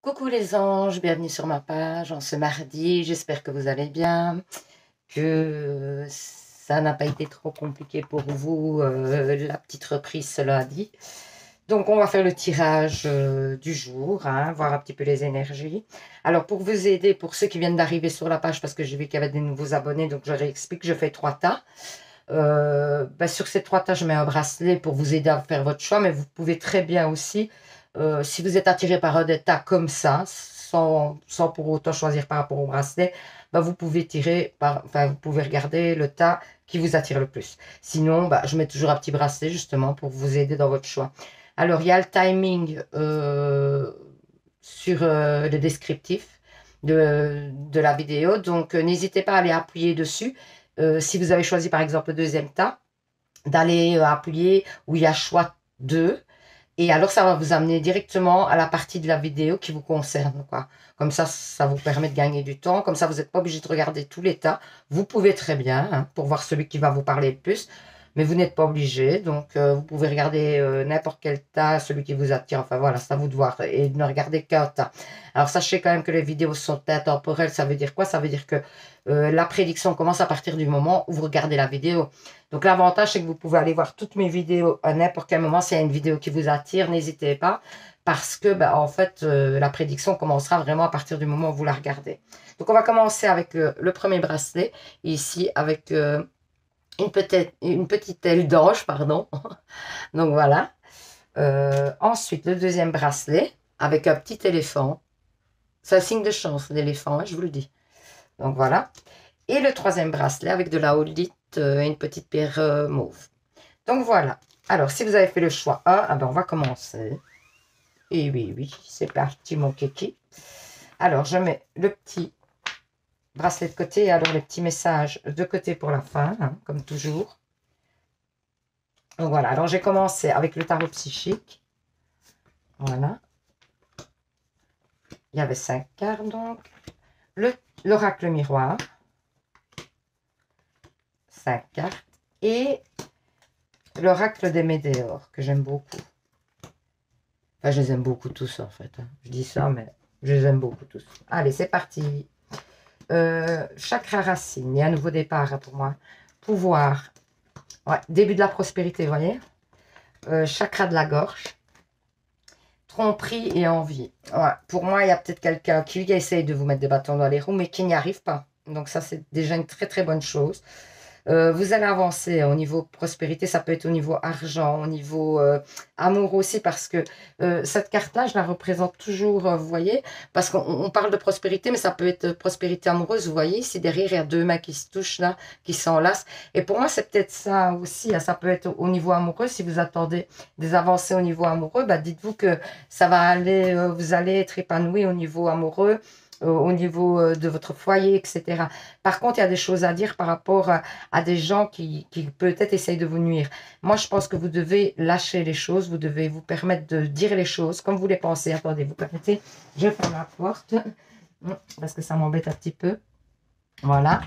Coucou les anges, bienvenue sur ma page en ce mardi. J'espère que vous allez bien, que ça n'a pas été trop compliqué pour vous, la petite reprise, cela dit. Donc on va faire le tirage du jour, hein, voir un petit peu les énergies. Alors pour vous aider, pour ceux qui viennent d'arriver sur la page, parce que j'ai vu qu'il y avait des nouveaux abonnés, donc je réexplique, je fais 3 tas. Sur ces 3 tas, je mets un bracelet pour vous aider à faire votre choix, mais vous pouvez très bien aussi, si vous êtes attiré par un des tas comme ça, sans pour autant choisir par rapport au bracelet, vous pouvez vous pouvez regarder le tas qui vous attire le plus. Sinon, je mets toujours un petit bracelet justement pour vous aider dans votre choix. Alors, il y a le timing sur le descriptif de la vidéo, donc n'hésitez pas à aller appuyer dessus. Si vous avez choisi par exemple le deuxième tas, d'aller appuyer où il y a choix 2. Et alors, ça va vous amener directement à la partie de la vidéo qui vous concerne, quoi. Comme ça vous permet de gagner du temps. Comme ça, vous n'êtes pas obligé de regarder tous les tas. Vous pouvez très bien, hein, pour voir celui qui va vous parler le plus. Mais vous n'êtes pas obligé. Donc, vous pouvez regarder n'importe quel tas, celui qui vous attire. Enfin, voilà, c'est à vous de voir. Et ne regardez qu'un tas. Alors, sachez quand même que les vidéos sont intemporelles. Ça veut dire quoi? Ça veut dire que la prédiction commence à partir du moment où vous regardez la vidéo. Donc, l'avantage, c'est que vous pouvez aller voir toutes mes vidéos à n'importe quel moment. S'il y a une vidéo qui vous attire, n'hésitez pas. Parce que, en fait, la prédiction commencera vraiment à partir du moment où vous la regardez. Donc, on va commencer avec le premier bracelet. Ici, avec une petite aile d'ange, pardon. Donc, voilà. Ensuite, le deuxième bracelet, avec un petit éléphant. C'est un signe de chance, l'éléphant, hein, je vous le dis. Donc, voilà. Et le troisième bracelet, avec de la holdite et une petite pierre mauve. Donc, voilà. Alors, si vous avez fait le choix 1, on va commencer. Et oui, c'est parti, mon kéki. Alors, je mets le petit bracelet de côté et alors les petits messages de côté pour la fin, hein, comme toujours. Donc, voilà. Alors, j'ai commencé avec le tarot psychique. Voilà. Il y avait 5 cartes, donc. L'oracle miroir. 5 cartes. Et l'oracle des météores, que j'aime beaucoup. Enfin, je les aime beaucoup tous, en fait. Hein. Je dis ça, mais je les aime beaucoup tous. Allez, c'est parti. Chakra racine. Il y a un nouveau départ hein, pour moi. Pouvoir. Ouais, début de la prospérité, vous voyez. Chakra de la gorge. Tromperie et envie. Ouais, pour moi, il y a peut-être quelqu'un qui essaye de vous mettre des bâtons dans les roues, mais qui n'y arrive pas. Donc ça, c'est déjà une très très bonne chose. Vous allez avancer au niveau prospérité, ça peut être au niveau argent, au niveau amour aussi, parce que cette carte-là, je la représente toujours, vous voyez, parce qu'on parle de prospérité, mais ça peut être prospérité amoureuse, vous voyez, ici derrière, il y a 2 mains qui se touchent là, qui s'enlacent, et pour moi, c'est peut-être ça aussi, hein, ça peut être au niveau amoureux, si vous attendez des avancées au niveau amoureux, dites-vous que ça va aller, vous allez être épanoui au niveau amoureux, au niveau de votre foyer, etc. Par contre, il y a des choses à dire par rapport à des gens qui peut-être essayent de vous nuire. Moi, je pense que vous devez lâcher les choses, vous devez vous permettre de dire les choses comme vous les pensez. Attendez, vous permettez, je ferme la porte, parce que ça m'embête un petit peu. Voilà.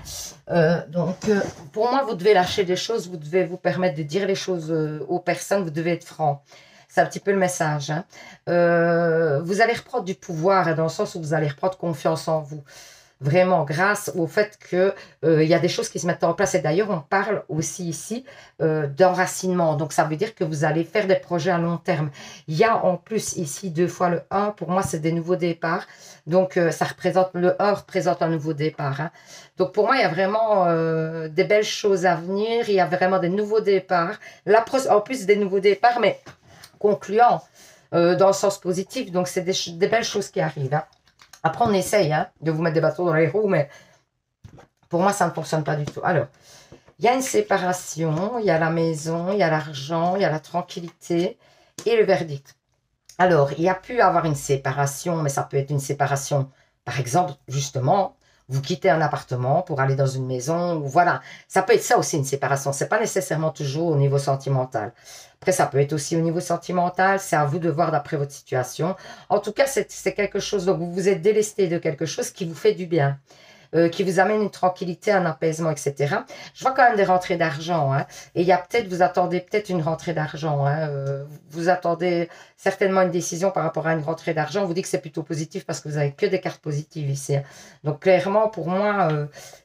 Pour moi, vous devez lâcher des choses, vous devez vous permettre de dire les choses aux personnes, vous devez être franc. C'est un petit peu le message. Hein. Vous allez reprendre du pouvoir, hein, dans le sens où vous allez reprendre confiance en vous. Vraiment, grâce au fait que il y a des choses qui se mettent en place. Et d'ailleurs, on parle aussi ici d'enracinement. Donc, ça veut dire que vous allez faire des projets à long terme. Il y a en plus ici 2 fois le 1. Pour moi, c'est des nouveaux départs. Donc, ça représente le 1 représente un nouveau départ. Hein. Donc, pour moi, il y a vraiment des belles choses à venir. Il y a vraiment des nouveaux départs. En plus des nouveaux départs, mais concluants dans le sens positif. Donc, c'est des belles choses qui arrivent. Hein. Après, on essaye hein, de vous mettre des bâtons dans les roues, mais pour moi, ça ne fonctionne pas du tout. Alors, il y a une séparation, il y a la maison, il y a l'argent, il y a la tranquillité et le verdict. Alors, il y a pu avoir une séparation, mais ça peut être une séparation, par exemple, justement, vous quittez un appartement pour aller dans une maison, ou voilà. Ça peut être ça aussi, une séparation. Ce n'est pas nécessairement toujours au niveau sentimental. Après, ça peut être aussi au niveau sentimental. C'est à vous de voir d'après votre situation. En tout cas, c'est quelque chose, donc vous vous êtes délesté de quelque chose qui vous fait du bien. qui vous amène une tranquillité, un apaisement, etc. Je vois quand même des rentrées d'argent, hein, et il y a peut-être, vous attendez peut-être une rentrée d'argent, hein, vous attendez certainement une décision par rapport à une rentrée d'argent. On vous dit que c'est plutôt positif parce que vous avez que des cartes positives ici, hein. Donc clairement, pour moi,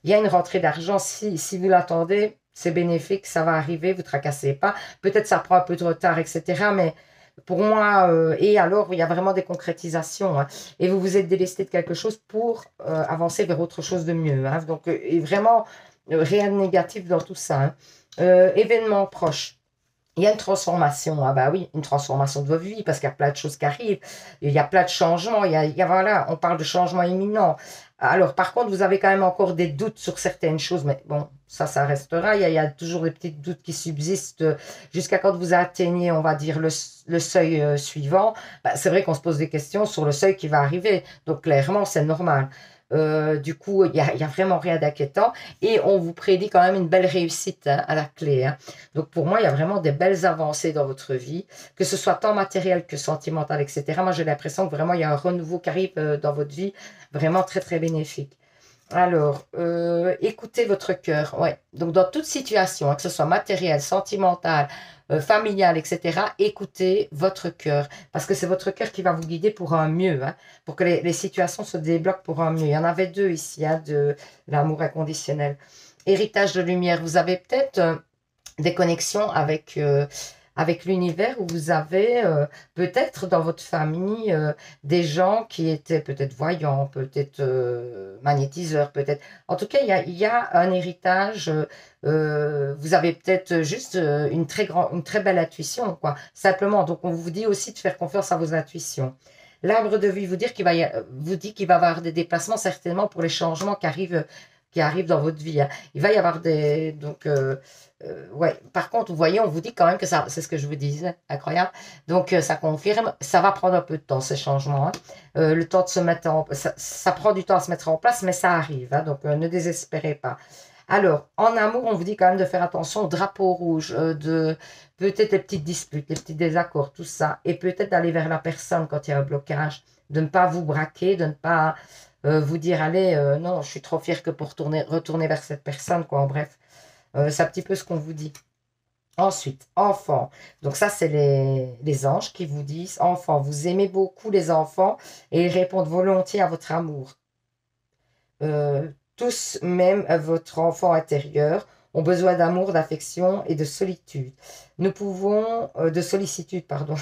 il y a une rentrée d'argent. Si vous l'attendez, c'est bénéfique, ça va arriver, vous tracassez pas. Peut-être ça prend un peu de retard, etc. Mais pour moi, et alors, il y a vraiment des concrétisations, hein, et vous vous êtes délesté de quelque chose pour avancer vers autre chose de mieux, hein. Donc, et vraiment, rien de négatif dans tout ça, hein. Événement proche. Il y a une transformation, ah bah oui, une transformation de votre vie, parce qu'il y a plein de choses qui arrivent, il y a plein de changements, voilà, on parle de changements imminents. Alors, par contre, vous avez quand même encore des doutes sur certaines choses, mais bon, ça restera. Il y a toujours des petits doutes qui subsistent jusqu'à quand vous atteignez, on va dire, le seuil suivant. Bah, c'est vrai qu'on se pose des questions sur le seuil qui va arriver, donc clairement, c'est normal. Du coup, il y a vraiment rien d'inquiétant et on vous prédit quand même une belle réussite, hein, à la clé, hein. Donc pour moi, il y a vraiment des belles avancées dans votre vie, que ce soit tant matériel que sentimental, etc. Moi, j'ai l'impression que vraiment, il y a un renouveau qui arrive dans votre vie, vraiment très, très bénéfique. Alors, écoutez votre cœur, ouais. Donc, dans toute situation, hein, que ce soit matériel, sentimental, familial, etc., écoutez votre cœur. Parce que c'est votre cœur qui va vous guider pour un mieux, hein, pour que les situations se débloquent pour un mieux. Il y en avait deux ici, hein, de l'amour inconditionnel. Héritage de lumière, vous avez peut-être des connexions avec l'univers où vous avez peut-être dans votre famille des gens qui étaient peut-être voyants, peut-être magnétiseurs, peut-être. En tout cas, il y a un héritage. Vous avez peut-être juste une très belle intuition, quoi. Simplement. Donc, on vous dit aussi de faire confiance à vos intuitions. L'arbre de vie vous dit qu'il va y avoir des déplacements certainement pour les changements qui arrivent dans votre vie, hein. Il va y avoir des... Donc, ouais. Par contre, vous voyez, on vous dit quand même que ça... C'est ce que je vous disais. Incroyable. Donc, ça confirme. Ça va prendre un peu de temps, ces changements, hein. Le temps de se mettre en... Ça prend du temps à se mettre en place, mais ça arrive, hein. Donc, ne désespérez pas. Alors, en amour, on vous dit quand même de faire attention au drapeau rouge, de peut-être les petites disputes, les petits désaccords, tout ça. Et peut-être d'aller vers la personne quand il y a un blocage. De ne pas vous braquer, de ne pas vous dire, allez, non, je suis trop fière que pour retourner vers cette personne, quoi. En bref, c'est un petit peu ce qu'on vous dit. Ensuite, enfant. Donc ça, c'est les anges qui vous disent, enfant, vous aimez beaucoup les enfants et ils répondent volontiers à votre amour. Tous, même votre enfant intérieur, ont besoin d'amour, d'affection et de solitude. De sollicitude, pardon.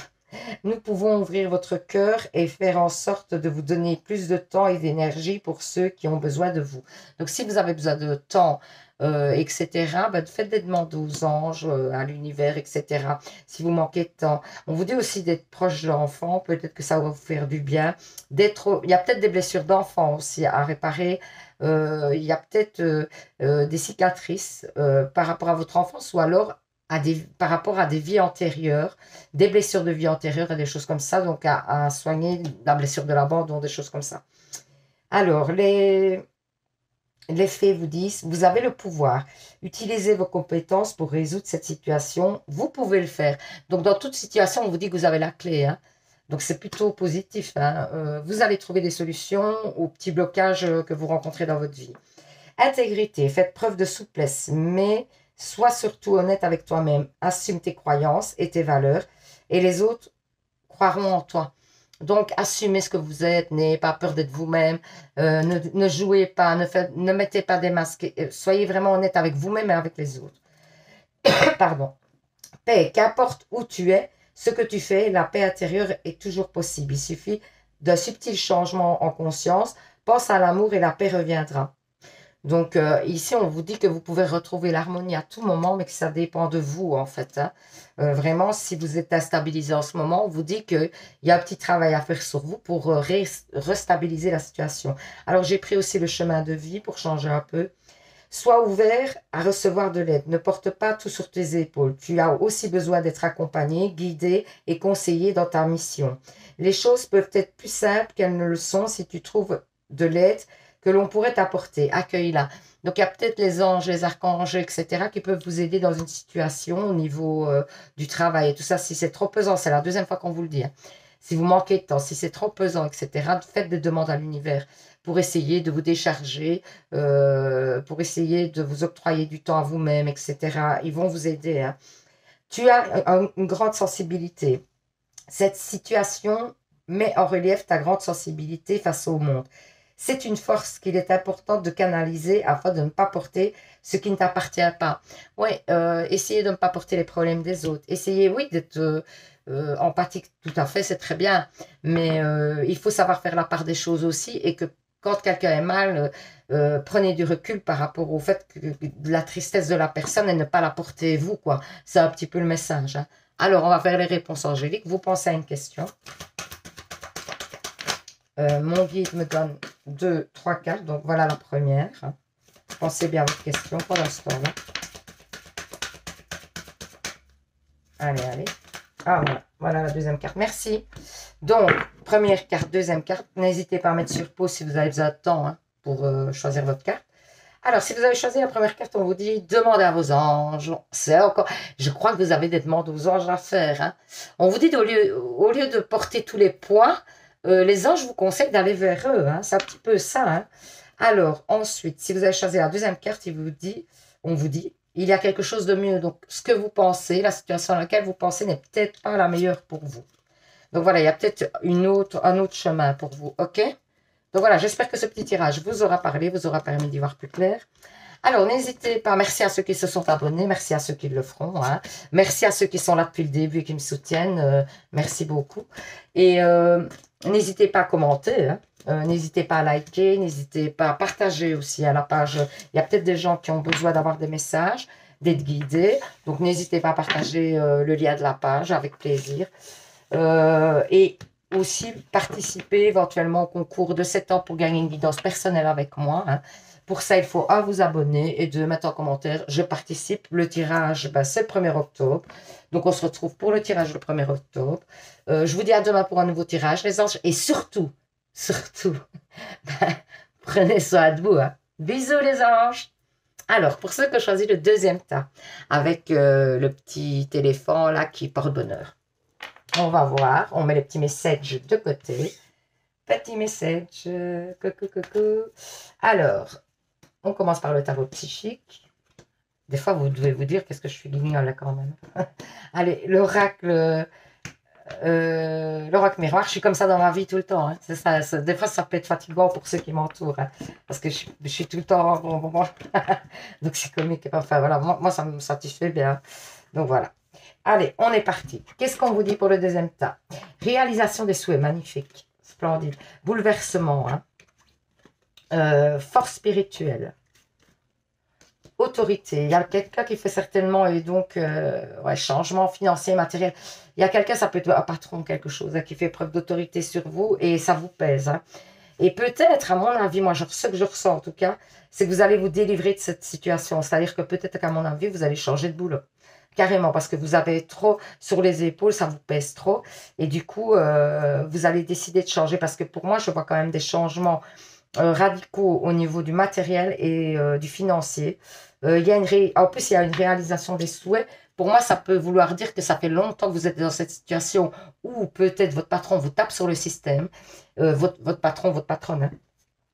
Nous pouvons ouvrir votre cœur et faire en sorte de vous donner plus de temps et d'énergie pour ceux qui ont besoin de vous. Donc, si vous avez besoin de temps, etc., ben, faites des demandes aux anges, à l'univers, etc. Si vous manquez de temps. On vous dit aussi d'être proche de l'enfant. Peut-être que ça va vous faire du bien. Il y a peut-être des blessures d'enfant aussi à réparer. Il y a peut-être des cicatrices par rapport à votre enfance ou alors par rapport à des vies antérieures, des blessures de vie antérieures et des choses comme ça, donc à soigner la blessure de l'abandon, des choses comme ça. Alors, les fées vous disent, vous avez le pouvoir, utilisez vos compétences pour résoudre cette situation, vous pouvez le faire. Donc, dans toute situation, on vous dit que vous avez la clé, hein. Donc, c'est plutôt positif, hein. Vous allez trouver des solutions aux petits blocages que vous rencontrez dans votre vie. Intégrité, faites preuve de souplesse, mais sois surtout honnête avec toi-même. Assume tes croyances et tes valeurs et les autres croiront en toi. Donc, assumez ce que vous êtes, n'ayez pas peur d'être vous-même, ne jouez pas, ne mettez pas des masques, soyez vraiment honnête avec vous-même et avec les autres. Pardon. Paix, qu'importe où tu es, ce que tu fais, la paix intérieure est toujours possible. Il suffit d'un subtil changement en conscience, pense à l'amour et la paix reviendra. Donc, ici, on vous dit que vous pouvez retrouver l'harmonie à tout moment, mais que ça dépend de vous, en fait, hein. Vraiment, si vous êtes instabilisé en ce moment, on vous dit qu'il y a un petit travail à faire sur vous pour restabiliser la situation. Alors, j'ai pris aussi le chemin de vie pour changer un peu. Sois ouvert à recevoir de l'aide. Ne porte pas tout sur tes épaules. Tu as aussi besoin d'être accompagné, guidé et conseillé dans ta mission. Les choses peuvent être plus simples qu'elles ne le sont si tu trouves de l'aide que l'on pourrait t'apporter. Accueille-la. Donc, il y a peut-être les anges, les archanges, etc. qui peuvent vous aider dans une situation au niveau du travail et tout ça. Si c'est trop pesant, c'est la deuxième fois qu'on vous le dit, hein. Si vous manquez de temps, si c'est trop pesant, etc., faites des demandes à l'univers pour essayer de vous décharger, pour essayer de vous octroyer du temps à vous-même, etc. Ils vont vous aider, hein. Tu as une grande sensibilité. Cette situation met en relief ta grande sensibilité face au monde. C'est une force qu'il est important de canaliser afin de ne pas porter ce qui ne t'appartient pas. Oui, essayez de ne pas porter les problèmes des autres. Essayez, oui, d'être empathique, tout à fait, c'est très bien. Mais il faut savoir faire la part des choses aussi et que quand quelqu'un est mal, prenez du recul par rapport au fait que la tristesse de la personne et ne pas la porter vous, quoi. C'est un petit peu le message, hein. Alors, on va faire les réponses angéliques. Vous pensez à une question. Mon guide me donne 2, 3 cartes. Donc, voilà la première. Pensez bien à votre question pour l'instant. Allez, allez. Ah, voilà. Voilà la deuxième carte. Merci. Donc, première carte, deuxième carte. N'hésitez pas à mettre sur pause si vous avez besoin de temps, hein, pour choisir votre carte. Alors, si vous avez choisi la première carte, on vous dit demandez à vos anges. C'est encore. Je crois que vous avez des demandes aux anges à faire, hein. On vous dit au lieu de porter tous les poids, les anges vous conseillent d'aller vers eux, hein. C'est un petit peu ça, hein. Alors, ensuite, si vous avez choisi la deuxième carte, on vous dit il y a quelque chose de mieux. Donc, ce que vous pensez, la situation dans laquelle vous pensez n'est peut-être pas la meilleure pour vous. Donc voilà, il y a peut-être un autre chemin pour vous, ok? Donc voilà, j'espère que ce petit tirage vous aura parlé, vous aura permis d'y voir plus clair. Alors, n'hésitez pas, merci à ceux qui se sont abonnés, merci à ceux qui le feront, hein. Merci à ceux qui sont là depuis le début et qui me soutiennent, merci beaucoup. Et n'hésitez pas à commenter, hein. N'hésitez pas à liker, n'hésitez pas à partager aussi à la page. Il y a peut-être des gens qui ont besoin d'avoir des messages, d'être guidés. Donc, n'hésitez pas à partager le lien de la page avec plaisir. Et aussi participer éventuellement au concours de 7 ans pour gagner une guidance personnelle avec moi, hein. Pour ça, il faut vous abonner et mettre en commentaire je participe. Le tirage, c'est le 1er octobre. Donc, on se retrouve pour le tirage le 1er octobre. Je vous dis à demain pour un nouveau tirage, les anges. Et surtout, prenez soin de vous, hein. Bisous, les anges. Alors, pour ceux qui ont choisi le deuxième tas, avec le petit éléphant là qui porte bonheur. On va voir, on met les petits messages de côté. Petit message, coucou, coucou. Alors, on commence par le tarot psychique. Des fois, vous devez vous dire, qu'est-ce que je suis guignol là quand même. Allez, l'oracle miroir, je suis comme ça dans ma vie tout le temps, hein. C'est ça, des fois, ça peut être fatigant pour ceux qui m'entourent, hein, parce que je suis tout le temps... Donc, c'est comique. Enfin, voilà, moi, ça me satisfait bien. Donc, voilà. Allez, on est parti. Qu'est-ce qu'on vous dit pour le deuxième tas? Réalisation des souhaits, magnifique, splendide. Bouleversement, hein. Force spirituelle. Autorité. Il y a quelqu'un qui fait certainement, et donc, changement financier, matériel. Il y a quelqu'un, ça peut être un patron, quelque chose, hein, qui fait preuve d'autorité sur vous et ça vous pèse, hein. Et peut-être, à mon avis, moi, ce que je ressens en tout cas, c'est que vous allez vous délivrer de cette situation. C'est-à-dire que peut-être qu'à mon avis, vous allez changer de boulot. Carrément, parce que vous avez trop sur les épaules, ça vous pèse trop. Et du coup, vous allez décider de changer. Parce que pour moi, je vois quand même des changements radicaux au niveau du matériel et du financier. En plus, il y a une réalisation des souhaits. Pour moi, ça peut vouloir dire que ça fait longtemps que vous êtes dans cette situation où peut-être votre patron vous tape sur le système. Votre patron, votre patronne, hein,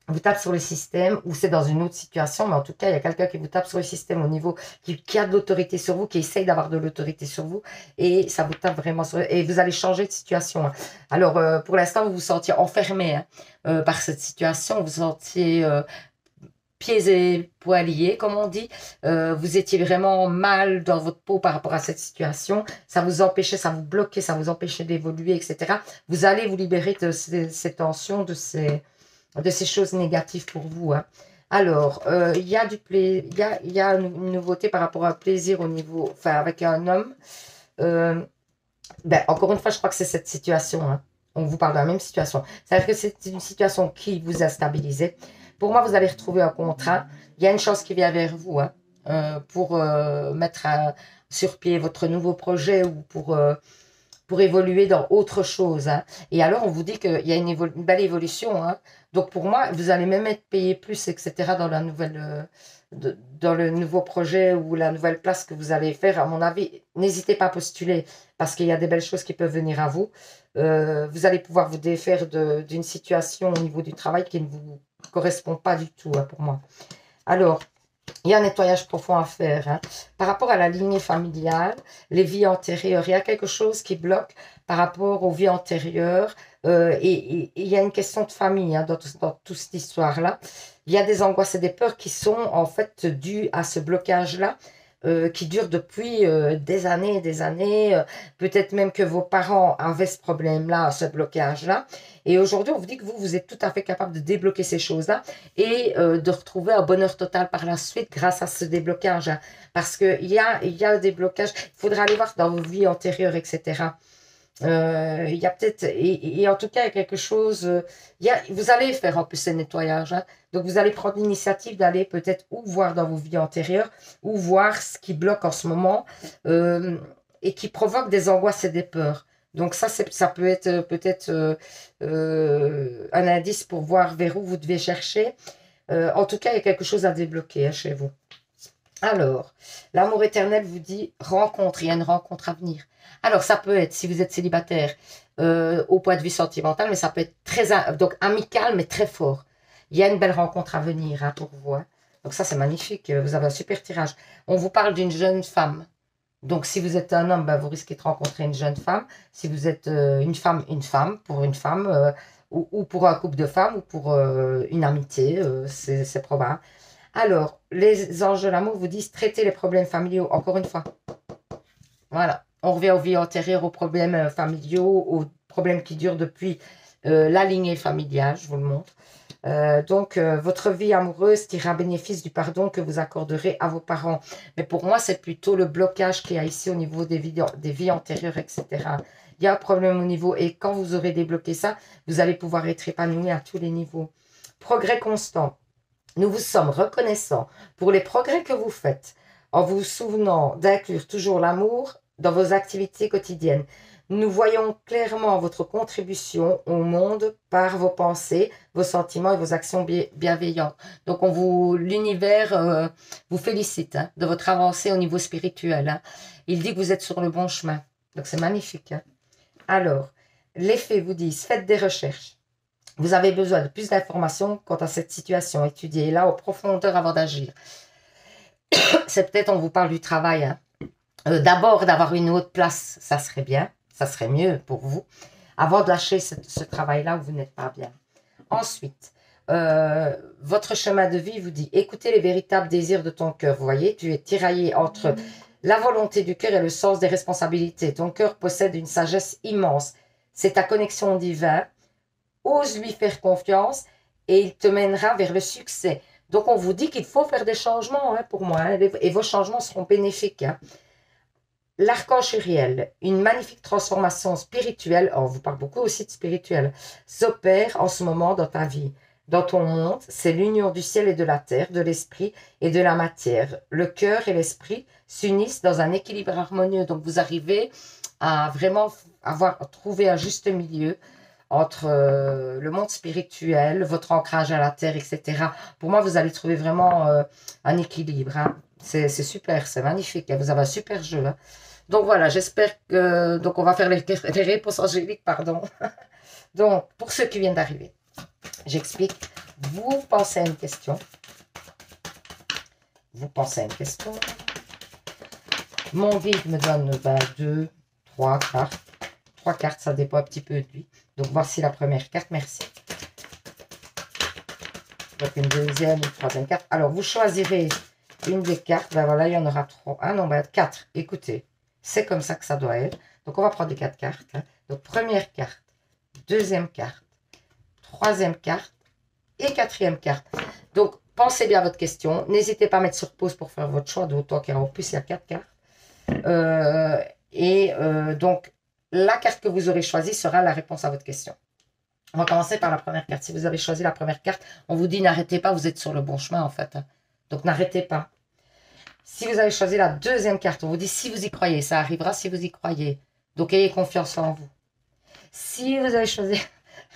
vous tape sur le système, ou c'est dans une autre situation, mais en tout cas, il y a quelqu'un qui vous tape sur le système au niveau, qui a de l'autorité sur vous, qui essaye d'avoir de l'autorité sur vous, et ça vous tape vraiment sur... Et vous allez changer de situation, hein. Alors, pour l'instant, vous vous sentiez enfermé, hein, par cette situation, vous vous sentiez pieds et poings liés, comme on dit. Vous étiez vraiment mal dans votre peau par rapport à cette situation. Ça vous empêchait, ça vous bloquait, ça vous empêchait d'évoluer, etc. Vous allez vous libérer de ces tensions, de ces choses négatives pour vous, hein. Alors, il y a une nouveauté par rapport à plaisir au niveau, enfin, avec un homme. Encore une fois, je crois que c'est cette situation, hein. On vous parle de la même situation. C'est-à-dire que c'est une situation qui vous a stabilisé. Pour moi, vous allez retrouver un contrat. Il y a une chance qui vient vers vous, hein, pour mettre sur pied votre nouveau projet ou pour évoluer dans autre chose, hein. Et alors, on vous dit qu'il y a une belle évolution, hein. Donc, pour moi, vous allez même être payé plus, etc. dans le nouveau projet ou la nouvelle place que vous allez faire. À mon avis, n'hésitez pas à postuler parce qu'il y a des belles choses qui peuvent venir à vous. vous allez pouvoir vous défaire d'une situation au niveau du travail qui ne vous correspond pas du tout, hein, pour moi. Alors, il y a un nettoyage profond à faire. Hein. Par rapport à la lignée familiale, les vies antérieures, il y a quelque chose qui bloque par rapport aux vies antérieures. Et il y a une question de famille, hein, dans toute cette histoire-là. Il y a des angoisses et des peurs qui sont en fait dues à ce blocage-là, qui dure depuis des années et des années. Peut-être même que vos parents avaient ce problème-là, ce blocage-là. Et aujourd'hui, on vous dit que vous êtes tout à fait capable de débloquer ces choses-là et de retrouver un bonheur total par la suite grâce à ce déblocage. Hein. Parce qu'il y a des blocages. Il faudra aller voir dans vos vies antérieures, etc. Il y a peut-être, et en tout cas, il y a quelque chose, vous allez faire en plus ce nettoyage. Hein. Donc, vous allez prendre l'initiative d'aller peut-être ou voir dans vos vies antérieures ou voir ce qui bloque en ce moment et qui provoque des angoisses et des peurs. Donc, ça peut être peut-être un indice pour voir vers où vous devez chercher. En tout cas, il y a quelque chose à débloquer, hein, chez vous. Alors, l'amour éternel vous dit rencontre, il y a une rencontre à venir. Alors, ça peut être, si vous êtes célibataire, au point de vue sentimental, mais ça peut être donc amical, mais très fort. Il y a une belle rencontre à venir, hein, pour vous. Hein. Donc ça, c'est magnifique. Vous avez un super tirage. On vous parle d'une jeune femme. Donc, si vous êtes un homme, ben, vous risquez de rencontrer une jeune femme. Si vous êtes une femme, pour une femme, ou pour un couple de femmes, ou pour une amitié, c'est probable. Alors, les anges de l'amour vous disent traiter les problèmes familiaux, encore une fois. Voilà, on revient aux vies antérieures, aux problèmes familiaux, aux problèmes qui durent depuis la lignée familiale, je vous le montre. Donc, votre vie amoureuse tira bénéfice du pardon que vous accorderez à vos parents. Mais pour moi, c'est plutôt le blocage qu'il y a ici au niveau des vies antérieures, etc. Il y a un problème au niveau, et quand vous aurez débloqué ça, vous allez pouvoir être épanoui à tous les niveaux. Progrès constant. Nous vous sommes reconnaissants pour les progrès que vous faites, en vous souvenant d'inclure toujours l'amour dans vos activités quotidiennes. Nous voyons clairement votre contribution au monde par vos pensées, vos sentiments et vos actions bienveillantes. Donc, l'univers vous félicite, hein, de votre avancée au niveau spirituel. Hein. Il dit que vous êtes sur le bon chemin. Donc, c'est magnifique. Hein. Alors, les faits vous disent, faites des recherches. Vous avez besoin de plus d'informations quant à cette situation. Étudiez-la en profondeur avant d'agir. C'est peut-être, on vous parle du travail. Hein. D'abord, d'avoir une autre place, ça serait bien. Ça serait mieux pour vous. Avant de lâcher ce travail-là où vous n'êtes pas bien. Ensuite, votre chemin de vie vous dit, écoutez les véritables désirs de ton cœur. Vous voyez, tu es tiraillé entre la volonté du cœur et le sens des responsabilités. Ton cœur possède une sagesse immense. C'est ta connexion divine. Ose lui faire confiance et il te mènera vers le succès. Donc, on vous dit qu'il faut faire des changements, hein, pour moi, hein, et vos changements seront bénéfiques. Hein. L'archange Uriel, une magnifique transformation spirituelle, on vous parle beaucoup aussi de spirituel, s'opère en ce moment dans ta vie. Dans ton monde, c'est l'union du ciel et de la terre, de l'esprit et de la matière. Le cœur et l'esprit s'unissent dans un équilibre harmonieux. Donc, vous arrivez à vraiment trouvé un juste milieu entre le monde spirituel, votre ancrage à la terre, etc. Pour moi, vous allez trouver vraiment un équilibre. Hein. C'est super, c'est magnifique. Hein. Vous avez un super jeu. Hein. Donc voilà, j'espère que... Donc on va faire les réponses angéliques, pardon. Donc, pour ceux qui viennent d'arriver, j'explique. Vous pensez à une question. Vous pensez à une question. Mon guide me donne 2, 3 cartes. 3 cartes, ça dépend un petit peu de lui. Donc, voici la première carte. Merci. Donc, une deuxième, une troisième carte. Alors, vous choisirez une des cartes. Ben voilà, il y en aura 3. Ah non, ben 4. Écoutez, c'est comme ça que ça doit être. Donc, on va prendre les 4 cartes. Hein. Donc, première carte, deuxième carte, troisième carte et quatrième carte. Donc, pensez bien à votre question. N'hésitez pas à mettre sur pause pour faire votre choix. D'autant qu'en plus, il y a 4 cartes. Donc, la carte que vous aurez choisie sera la réponse à votre question. On va commencer par la première carte. Si vous avez choisi la première carte, on vous dit n'arrêtez pas, vous êtes sur le bon chemin en fait. Donc n'arrêtez pas. Si vous avez choisi la deuxième carte, on vous dit si vous y croyez, ça arrivera si vous y croyez. Donc ayez confiance en vous. Si vous avez choisi...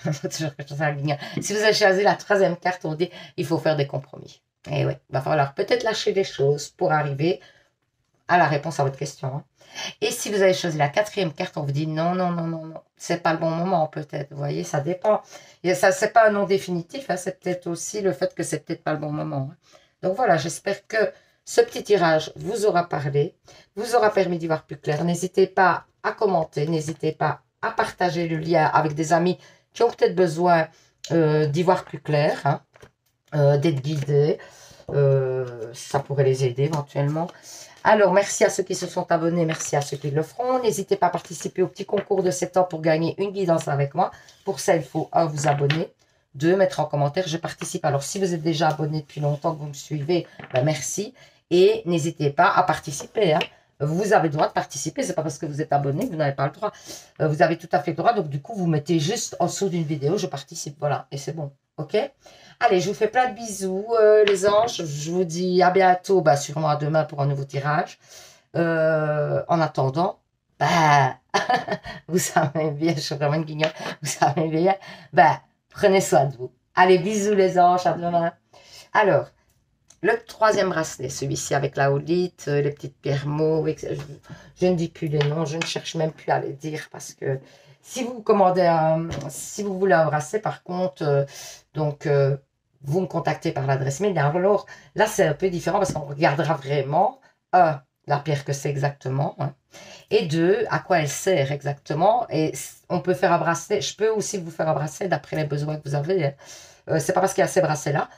si vous avez choisi la troisième carte, on vous dit il faut faire des compromis. Et oui, il va falloir peut-être lâcher des choses pour arriver à la réponse à votre question. Hein. Et si vous avez choisi la quatrième carte, on vous dit non, non, non, non, non, c'est pas le bon moment peut-être. Vous voyez, ça dépend. Et ça, c'est pas un non définitif, hein, c'est peut-être aussi le fait que c'est peut-être pas le bon moment. Hein. Donc voilà, j'espère que ce petit tirage vous aura parlé, vous aura permis d'y voir plus clair. N'hésitez pas à commenter, n'hésitez pas à partager le lien avec des amis qui ont peut-être besoin d'y voir plus clair, hein, d'être guidés. Ça pourrait les aider éventuellement. Alors, merci à ceux qui se sont abonnés, merci à ceux qui le feront. N'hésitez pas à participer au petit concours de 7 ans pour gagner une guidance avec moi. Pour ça, il faut 1, vous abonner, 2, mettre en commentaire, je participe. Alors, si vous êtes déjà abonné depuis longtemps, que vous me suivez, ben merci. Et n'hésitez pas à participer. Hein. Vous avez le droit de participer, c'est pas parce que vous êtes abonné que vous n'avez pas le droit. Vous avez tout à fait le droit, donc du coup, vous mettez juste en dessous d'une vidéo, je participe, voilà, et c'est bon, ok? Allez, je vous fais plein de bisous, les anges. Je vous dis à bientôt, bah, sûrement à demain pour un nouveau tirage. En attendant, bah, vous savez bien, je suis vraiment une guignole, vous savez bien, bah, prenez soin de vous. Allez, bisous les anges, à demain. Alors, le troisième bracelet, celui-ci avec la holite, les petites pierres mauves, je ne dis plus les noms, je ne cherche même plus à les dire parce que si vous commandez si vous voulez un bracelet, par contre, donc, vous me contactez par l'adresse mail. Alors là, c'est un peu différent parce qu'on regardera vraiment, la pierre que c'est exactement, hein, et 2, à quoi elle sert exactement. Et on peut faire un bracelet, je peux aussi vous faire un bracelet d'après les besoins que vous avez. Hein. C'est pas parce qu'il y a ces bracelets-là.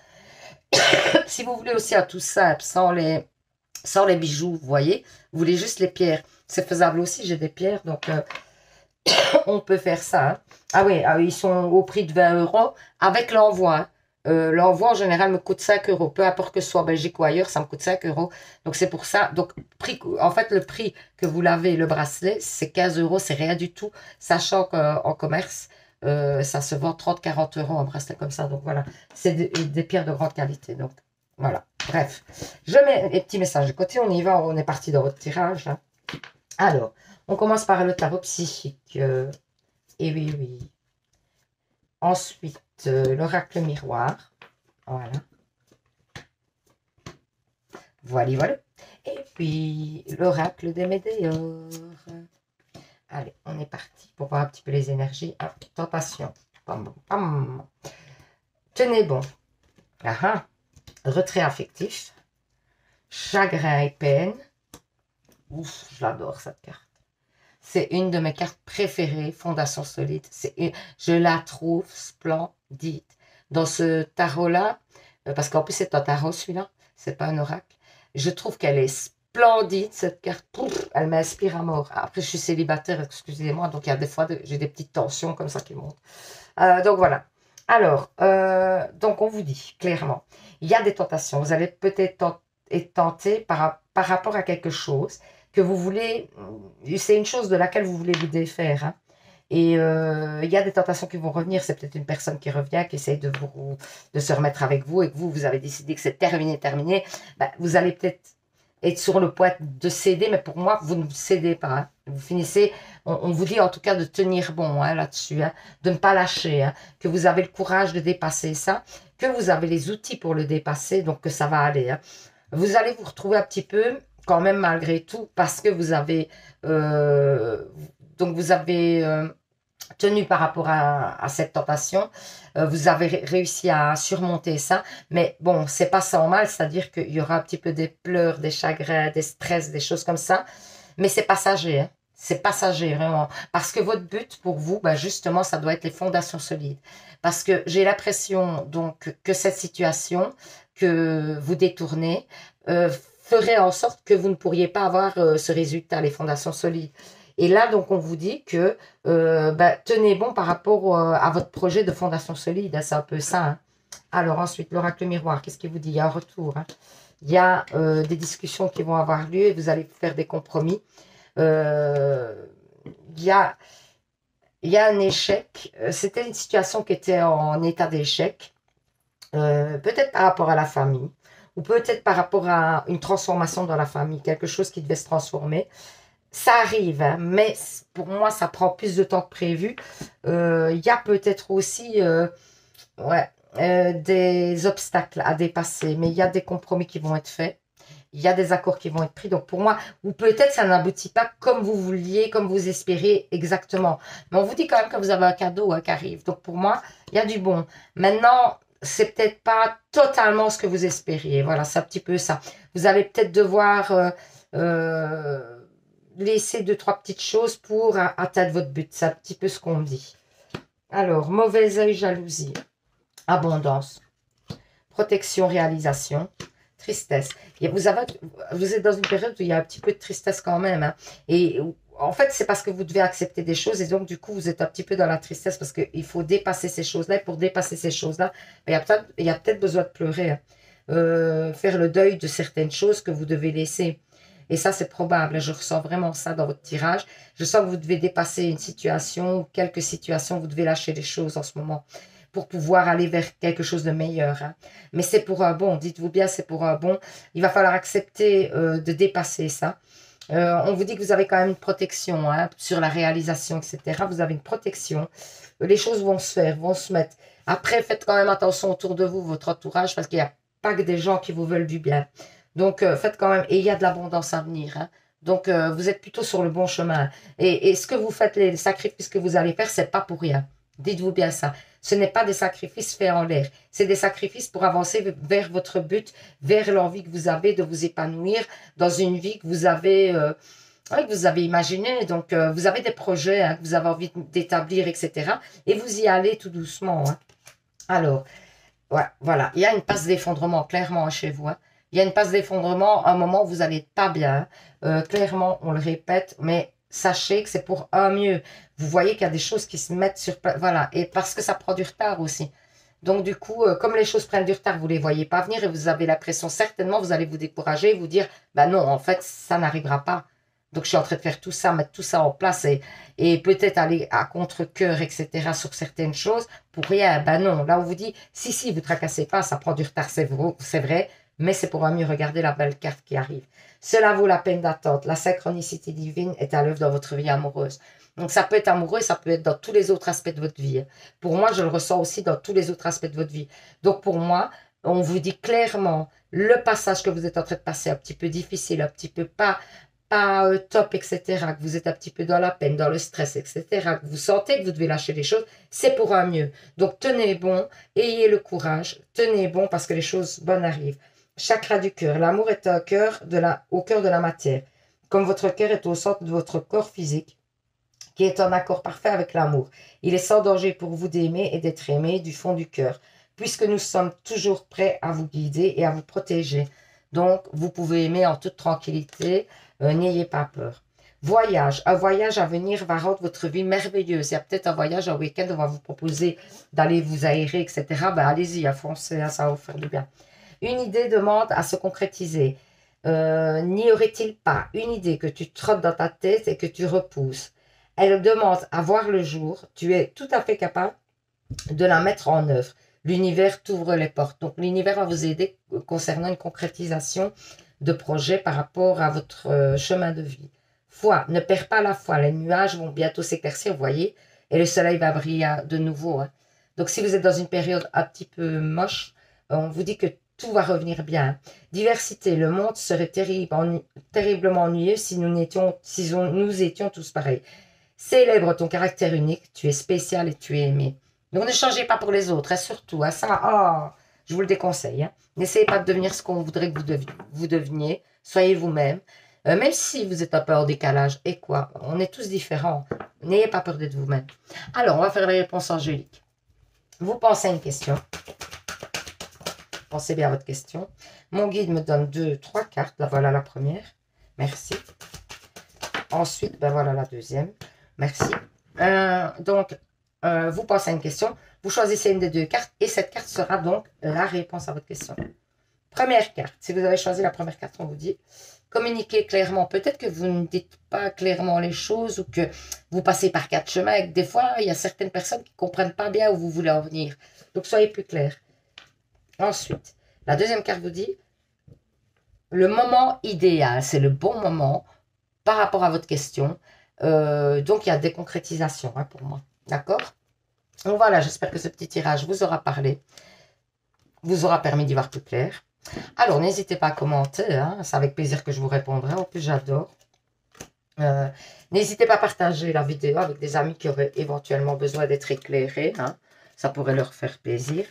Si vous voulez aussi un tout simple, sans les bijoux, vous voyez, vous voulez juste les pierres, c'est faisable aussi, j'ai des pierres, donc on peut faire ça. Hein. Ah oui, ils sont au prix de 20 € avec l'envoi. Hein. L'envoi en général me coûte 5 €. Peu importe que ce soit en Belgique ou ailleurs, ça me coûte 5 €. Donc c'est pour ça. Donc en fait, le prix que vous l'avez, le bracelet, c'est 15 €. C'est rien du tout. Sachant qu'en commerce, ça se vend 30-40 € un bracelet comme ça. Donc voilà, c'est des pierres de grande qualité. Donc voilà, bref. Je mets les petits messages de côté. On y va, on est parti dans votre tirage. Hein. Alors, on commence par le tarot psychique. Et oui, oui. Ensuite, l'oracle miroir. Voilà. Voilà, voilà. Et puis, l'oracle des météores. Allez, on est parti pour voir un petit peu les énergies. Ah, tentation. Pam, pam, pam. Tenez bon. Ah, ah. Retrait affectif. Chagrin et peine. Ouf, j'adore cette carte. C'est une de mes cartes préférées, Fondation Solide. Je la trouve splendide. Dans ce tarot-là, parce qu'en plus c'est un tarot celui-là, c'est pas un oracle, je trouve qu'elle est splendide, cette carte. Pouf, elle m'inspire à mort. Après, je suis célibataire, excusez-moi, donc il y a des fois, j'ai des petites tensions comme ça qui montent. Donc voilà. Alors, donc on vous dit clairement, il y a des tentations. Vous allez peut-être être tenté par rapport à quelque chose que vous voulez, c'est une chose de laquelle vous voulez vous défaire. Hein. Et il y a des tentations qui vont revenir. C'est peut-être une personne qui revient, qui essaye de se remettre avec vous et que vous avez décidé que c'est terminé. Ben, vous allez peut-être être sur le point de céder, mais pour moi, vous ne cédez pas. Hein. Vous finissez, on vous dit en tout cas de tenir bon hein, là-dessus, hein, de ne pas lâcher, hein, que vous avez le courage de dépasser ça, que vous avez les outils pour le dépasser, donc que ça va aller. Hein. Vous allez vous retrouver un petit peu quand même malgré tout, parce que vous avez tenu par rapport à cette tentation, vous avez réussi à surmonter ça, mais bon, c'est pas sans mal, c'est-à-dire qu'il y aura un petit peu des pleurs, des chagrins, des stress, des choses comme ça, mais c'est passager, hein. C'est passager, vraiment, parce que votre but pour vous, ben justement, ça doit être les fondations solides, parce que j'ai l'impression donc que cette situation que vous détournez ferait en sorte que vous ne pourriez pas avoir ce résultat, les fondations solides. Et là, donc, on vous dit que tenez bon par rapport à votre projet de fondation solide. Hein, c'est un peu ça. Hein. Alors, ensuite, l'oracle miroir, qu'est-ce qu'il vous dit? Il y a un retour. Hein. Il y a des discussions qui vont avoir lieu et vous allez faire des compromis. Il y a un échec. C'était une situation qui était en état d'échec. Peut-être par rapport à la famille. Ou peut-être par rapport à une transformation dans la famille, quelque chose qui devait se transformer. Ça arrive, hein, mais pour moi, ça prend plus de temps que prévu. Il y a peut-être aussi des obstacles à dépasser, mais il y a des compromis qui vont être faits. il y a des accords qui vont être pris. Donc pour moi, ou peut-être ça n'aboutit pas comme vous vouliez, comme vous espériez exactement. Mais on vous dit quand même que vous avez un cadeau qui arrive. Donc pour moi, il y a du bon. Maintenant, c'est peut-être pas totalement ce que vous espériez. Voilà, c'est un petit peu ça. Vous allez peut-être devoir laisser 2-3 petites choses pour atteindre votre but. C'est un petit peu ce qu'on dit. Alors, mauvais œil, jalousie, abondance, protection, réalisation, tristesse. Vous êtes dans une période où il y a un petit peu de tristesse quand même. Hein. Et en fait, c'est parce que vous devez accepter des choses et donc, du coup, vous êtes un petit peu dans la tristesse parce qu'il faut dépasser ces choses-là. Et pour dépasser ces choses-là, il y a peut-être besoin de pleurer. Hein. Faire le deuil de certaines choses que vous devez laisser. Et ça, c'est probable. Je ressens vraiment ça dans votre tirage. Je sens que vous devez dépasser une situation, quelques situations. Vous devez lâcher les choses en ce moment pour pouvoir aller vers quelque chose de meilleur. Hein. Mais c'est pour un bon. Dites-vous bien, c'est pour un bon. Il va falloir accepter de dépasser ça. On vous dit que vous avez quand même une protection hein, sur la réalisation, etc. Vous avez une protection. Les choses vont se faire, vont se mettre. Après, faites quand même attention autour de vous, votre entourage, parce qu'il n'y a pas que des gens qui vous veulent du bien. Donc, faites quand même, et il y a de l'abondance à venir. Hein. Donc, vous êtes plutôt sur le bon chemin. Et ce que vous faites, les sacrifices que vous allez faire, c'est pas pour rien. Dites-vous bien ça. Ce n'est pas des sacrifices faits en l'air. C'est des sacrifices pour avancer vers votre but, vers l'envie que vous avez de vous épanouir dans une vie que vous avez imaginée. Donc, vous avez des projets hein, que vous avez envie d'établir, etc. Et vous y allez tout doucement. Hein. Alors, ouais, voilà. Il y a une passe d'effondrement, clairement, chez vous. Hein. Il y a une passe d'effondrement, un moment où vous n'allez pas bien. Clairement, on le répète, mais sachez que c'est pour un mieux. Vous voyez qu'il y a des choses qui se mettent sur place. Voilà, et parce que ça prend du retard aussi. Donc, du coup, comme les choses prennent du retard, vous ne les voyez pas venir et vous avez l'impression, certainement, vous allez vous décourager, vous dire, ben non, en fait, ça n'arrivera pas. Donc, je suis en train de faire tout ça, mettre tout ça en place et peut-être aller à contre-cœur, etc. sur certaines choses pour rien. Ben non, là, on vous dit, si, vous ne tracassez pas, ça prend du retard, c'est vrai, mais c'est pour un mieux. Regardez la belle carte qui arrive. Cela vaut la peine d'attendre. La synchronicité divine est à l'œuvre dans votre vie amoureuse. Donc, ça peut être amoureux et ça peut être dans tous les autres aspects de votre vie. Pour moi, je le ressens aussi dans tous les autres aspects de votre vie. Donc, pour moi, on vous dit clairement le passage que vous êtes en train de passer, un petit peu difficile, un petit peu pas top, etc., que vous êtes un petit peu dans la peine, dans le stress, etc., que vous sentez que vous devez lâcher les choses, c'est pour un mieux. Donc, tenez bon, ayez le courage, tenez bon parce que les choses bonnes arrivent. Chakra du cœur. L'amour est au cœur de la matière. Comme votre cœur est au centre de votre corps physique, qui est en accord parfait avec l'amour. Il est sans danger pour vous d'aimer et d'être aimé du fond du cœur, puisque nous sommes toujours prêts à vous guider et à vous protéger. Donc, vous pouvez aimer en toute tranquillité, n'ayez pas peur. Voyage. Un voyage à venir va rendre votre vie merveilleuse. Il y a peut-être un voyage, un week-end, on va vous proposer d'aller vous aérer, etc. Ben, allez-y, foncez, ça va vous faire du bien. Une idée demande à se concrétiser. N'y aurait-il pas une idée que tu trottes dans ta tête et que tu repousses? Elle demande à voir le jour. Tu es tout à fait capable de la mettre en œuvre. L'univers t'ouvre les portes. Donc, l'univers va vous aider concernant une concrétisation de projet par rapport à votre chemin de vie. Foi, ne perds pas la foi. Les nuages vont bientôt s'éclaircir, vous voyez, et le soleil va briller de nouveau. Hein. Donc, si vous êtes dans une période un petit peu moche, on vous dit que tout va revenir bien. Diversité, le monde serait terriblement ennuyeux si nous étions tous pareils. Célèbre ton caractère unique, tu es spécial et tu es aimé. Donc ne changez pas pour les autres, hein, surtout. Hein, ça, je vous le déconseille. Hein. N'essayez pas de devenir ce qu'on voudrait que vous deveniez. Soyez vous-même. Même si vous êtes un peu en décalage. Et quoi? On est tous différents. N'ayez pas peur d'être vous-même. Alors, on va faire les réponses angéliques. Vous pensez à une question. Pensez bien à votre question. Mon guide me donne 2-3 cartes. Là, voilà la première. Merci. Ensuite, ben voilà la deuxième. Merci. Donc, vous pensez à une question. Vous choisissez une des 2 cartes. Et cette carte sera donc la réponse à votre question. Première carte. Si vous avez choisi la première carte, on vous dit communiquez clairement. Peut-être que vous ne dites pas clairement les choses ou que vous passez par 4 chemins et que des fois, il y a certaines personnes qui ne comprennent pas bien où vous voulez en venir. Donc, soyez plus clair. Ensuite, la deuxième carte vous dit le moment idéal. C'est le bon moment par rapport à votre question. Donc, il y a des concrétisations hein, pour moi. D'accord? Donc, voilà, j'espère que ce petit tirage vous aura parlé, vous aura permis d'y voir plus clair. Alors, n'hésitez pas à commenter, hein, c'est avec plaisir que je vous répondrai. En plus, j'adore. N'hésitez pas à partager la vidéo avec des amis qui auraient éventuellement besoin d'être éclairés. Hein. Ça pourrait leur faire plaisir.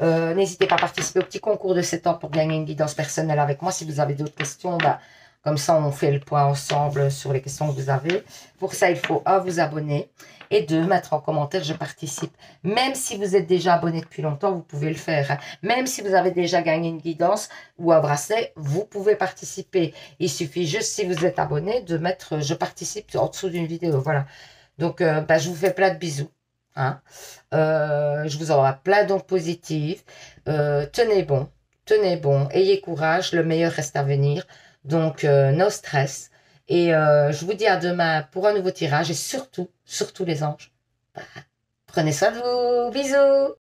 N'hésitez pas à participer au petit concours de 7 ans pour gagner une guidance personnelle avec moi. Si vous avez d'autres questions, bah, comme ça, on fait le point ensemble sur les questions que vous avez. Pour ça, il faut 1, vous abonner et 2, mettre en commentaire « Je participe ». Même si vous êtes déjà abonné depuis longtemps, vous pouvez le faire. Hein. Même si vous avez déjà gagné une guidance ou un bracelet, vous pouvez participer. Il suffit juste, si vous êtes abonné, de mettre « Je participe » en dessous d'une vidéo. Voilà. Donc, bah, je vous fais plein de bisous. Hein. Je vous envoie plein d'ondes positives. Tenez bon, ayez courage, le meilleur reste à venir. Donc, no stress. Et je vous dis à demain pour un nouveau tirage. Et surtout, surtout les anges, bah, prenez soin de vous. Bisous.